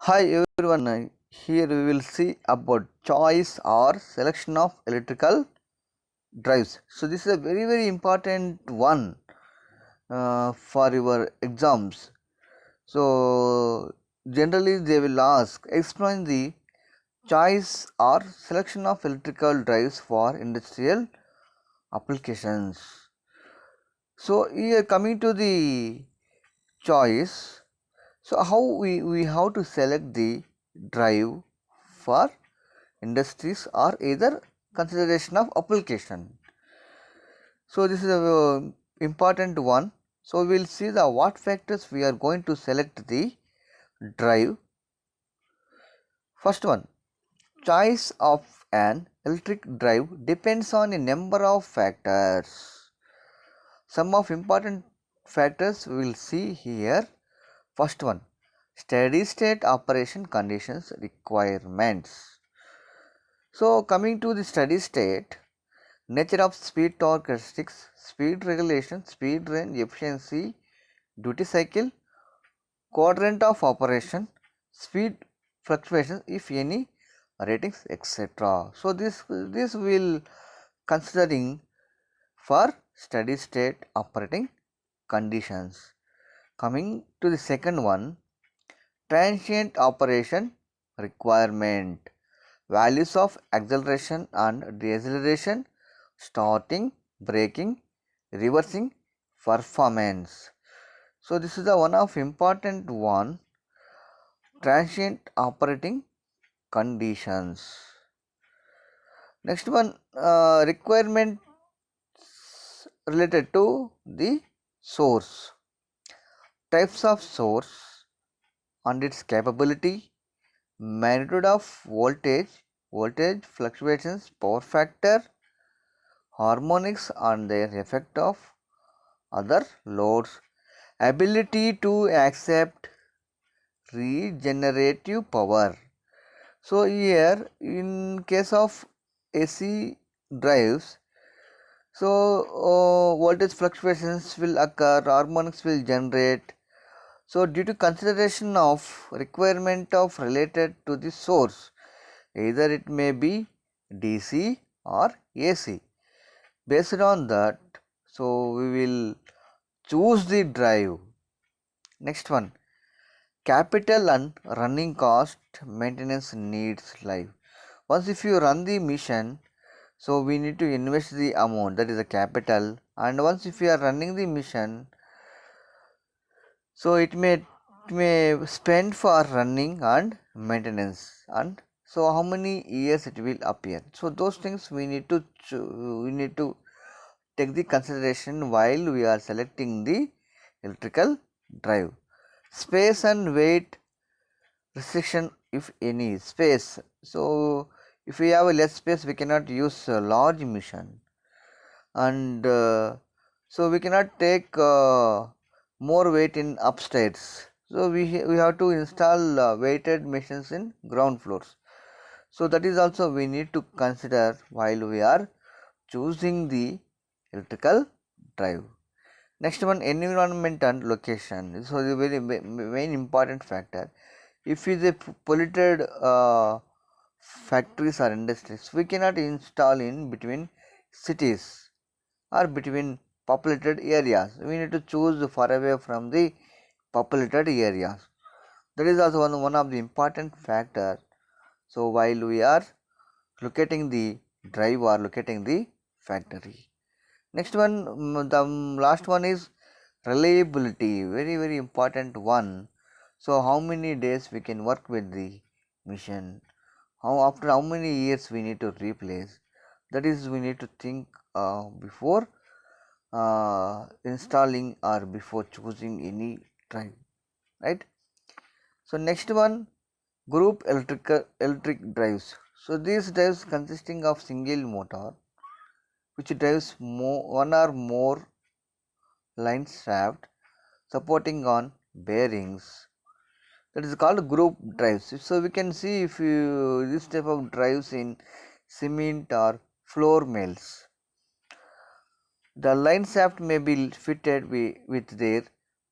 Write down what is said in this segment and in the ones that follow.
Hi everyone, here we will see about choice or selection of electrical drives. So this is a very important one for your exams. So generally they will ask explain the choice or selection of electrical drives for industrial applications. So here coming to the choice, so how we have to select the drive for industries or either consideration of application. So this is a important one. So we will see the what factors we are going to select the drive. First one, choice of an electric drive depends on a number of factors. Some of important factors we will see here. First one, steady state operation conditions requirements. So coming to the steady state, nature of speed torque characteristics, speed regulation, speed range, efficiency, duty cycle, quadrant of operation, speed fluctuations if any, ratings etc. So this will considering for steady state operating conditions. Coming to the second one, transient operation requirement, values of acceleration and deceleration, starting, braking, reversing performance. So this is the one of important one, transient operating conditions. Next one, requirements related to the source, types of source and its capability, magnitude of voltage fluctuations, power factor, harmonics and their effect of other loads, ability to accept regenerative power. So here in case of AC drives, so voltage fluctuations will occur, harmonics will generate. So due to consideration of requirement of related to the source, either it may be DC or AC. Based on that, so we will choose the drive. Next one, capital and running cost maintenance needs life. Once if you run the mission, so we need to invest the amount, that is the capital, and once if you are running the mission, so it may spend for running and maintenance, and so how many years it will appear. So those things we need to take the consideration while we are selecting the electrical drive. Space and weight restriction if any space. So if we have a less space we cannot use a large mission, and so we cannot take more weight in upstairs. So we have to install weighted machines in ground floors. So that is also we need to consider while we are choosing the electrical drive. Next one, environment and location. So the very main important factor. If it is a polluted factories or industries, we cannot install in between cities or between populated areas. We need to choose far away from the populated areas. That is also one of the important factor. So while we are locating the drive or locating the factory. Next one, the last one is reliability, very important one. So how many days we can work with the machine, how after how many years we need to replace, that is we need to think before installing or before choosing any drive, right? So next one, group electric drives. So these drives consisting of single motor which drives one or more line shaft supporting on bearings, that is called group drives. So we can see if you this type of drives in cement or floor mills, the line shaft may be fitted with their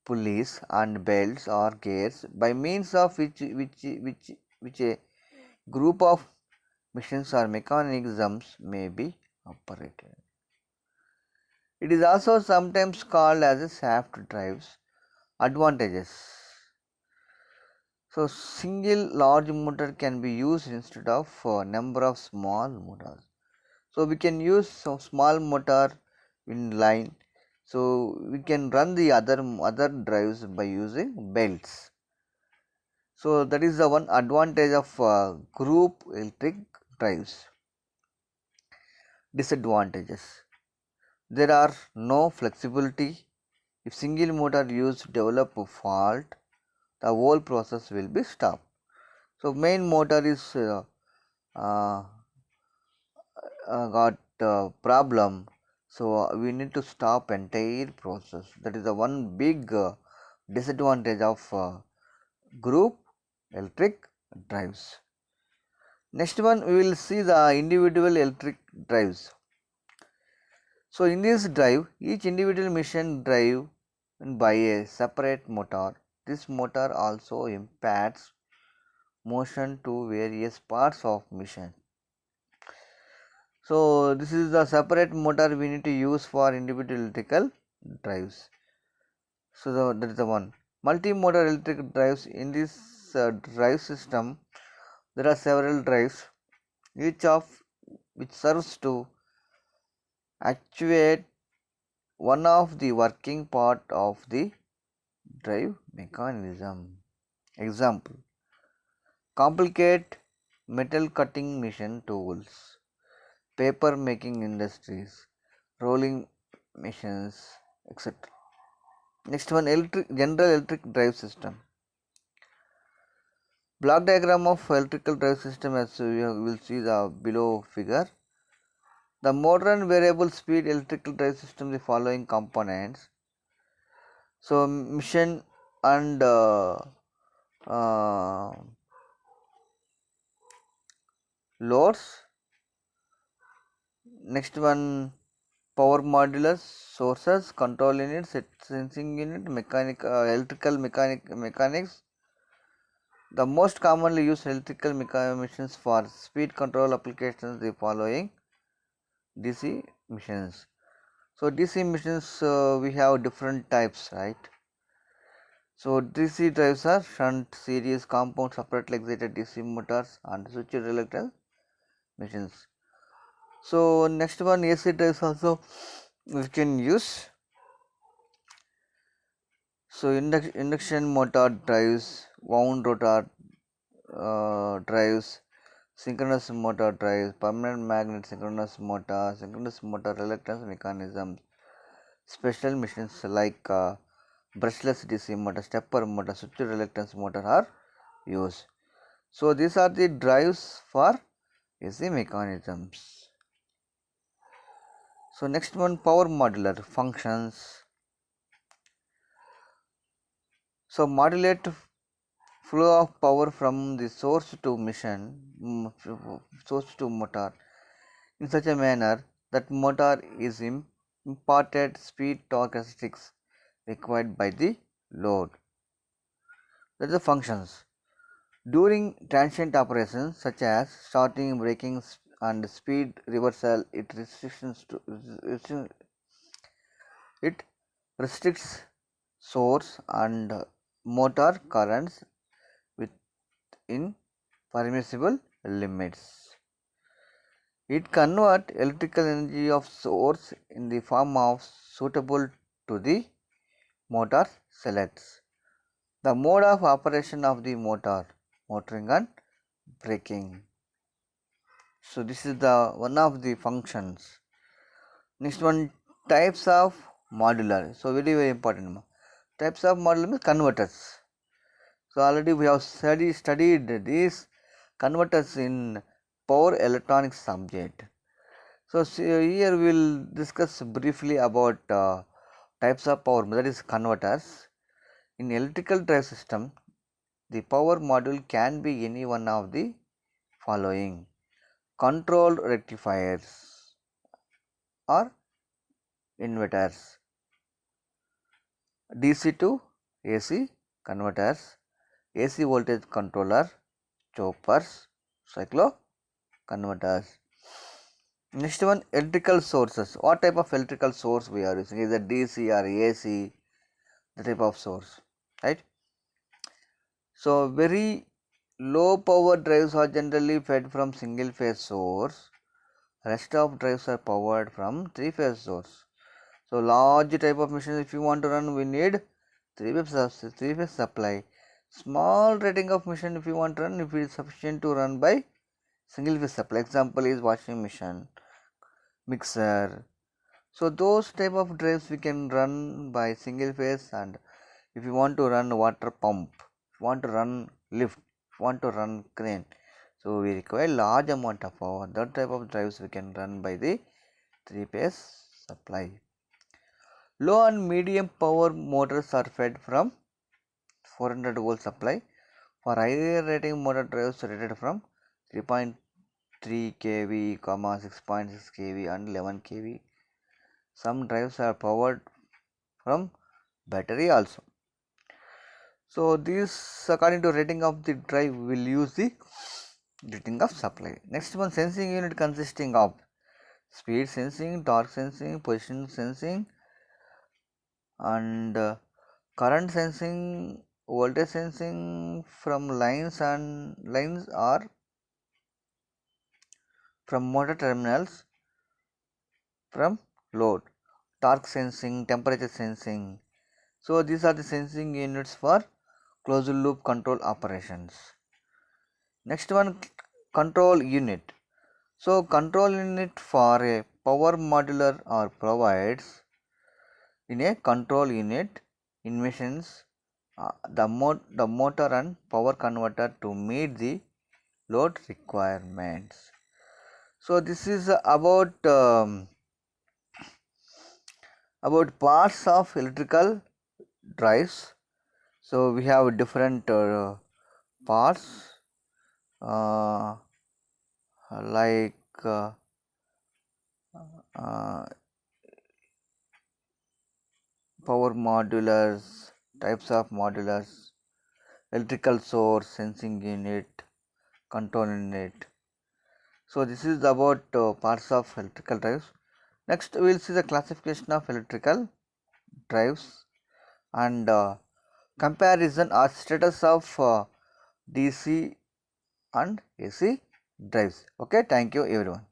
pulleys and belts or gears by means of which a group of machines or mechanisms may be operated. It is also sometimes called as a shaft drives. Advantages. So single large motor can be used instead of a number of small motors. So we can use some small motor in line. So we can run the other drives by using belts. So that is the one advantage of group electric drives. Disadvantages. There are no flexibility. If single motor used develop a fault, the whole process will be stopped. So main motor is uh, got problem, so we need to stop entire process. That is the one big disadvantage of group electric drives. Next one, we will see the individual electric drives. So in this drive, each individual machine drive by a separate motor. This motor also imparts motion to various parts of machine. So this is the separate motor we need to use for individual electrical drives. So that is the one. Multi-motor electric drives. In this drive system, there are several drives, each of which serves to actuate one of the working part of the drive mechanism. Example: complicate metal cutting machine tools, paper making industries, rolling machines, etc. Next one, general electric drive system. Block diagram of electrical drive system, as we will see the below figure. The modern variable speed electrical drive system, the following components. So mission and uh, loads. Next one, power modulars, sources, control units, sensing unit, mechanics. The most commonly used electrical machines for speed control applications, the following: DC machines. So DC machines, we have different types, right? So DC drives are shunt, series, compound, separately excited DC motors and switched reluctance machines. So next one, AC drives also we can use. So induction motor drives, wound rotor drives, synchronous motor drives, permanent magnet synchronous motor reluctance mechanisms, special machines like brushless DC motor, stepper motor, switched reluctance motor are used. So these are the drives for AC mechanisms. So next one, power modular functions. So modulate flow of power from the source to source to motor in such a manner that motor is imparted speed torque characteristics required by the load. That is the functions. During transient operations such as starting, braking and speed reversal, it restricts source and motor currents within permissible limits. It converts electrical energy of source in the form of suitable to the motor selects. The mode of operation of the motoring and braking. So this is the one of the functions. Next one, types of modular. So very important. Types of modular means converters. So already we have studied these converters in power electronics subject. So here we will discuss briefly about types of power, that is converters. In electrical drive system, the power module can be any one of the following: control rectifiers or inverters, DC to AC converters, AC voltage controller, choppers, cyclo converters. Next one, electrical sources. What type of electrical source we are using? Is it DC or AC? The type of source, right? So very low power drives are generally fed from single phase source. Rest of drives are powered from three phase source. So large type of machines, if you want to run, we need three phase supply. Small rating of machine, if you want to run, if it is sufficient to run by single phase supply. Example is washing machine, mixer. So those type of drives we can run by single phase. And if you want to run water pump, if you want to run lift, if you want to run crane, so we require large amount of power. That type of drives we can run by the three phase supply. Low and medium power motors are fed from 400 volt supply. For higher rating motor drives rated from 3.3 kV, 6.6 kV and 11 kV. Some drives are powered from battery also. So this according to rating of the drive will use the rating of supply. Next one, sensing unit consisting of speed sensing, torque sensing, position sensing and current sensing, voltage sensing from lines or from motor terminals, from load, torque sensing, temperature sensing. So these are the sensing units for closed loop control operations. Next one, control unit. So control unit for a power modular or provides in a control unit emissions the motor and power converter to meet the load requirements. So this is about parts of electrical drives. So we have different parts like uh, power modulars, types of modulars, electrical source, sensing unit, control unit. So this is about parts of electrical drives. Next we will see the classification of electrical drives and comparison or status of DC and AC drives. Okay, thank you everyone.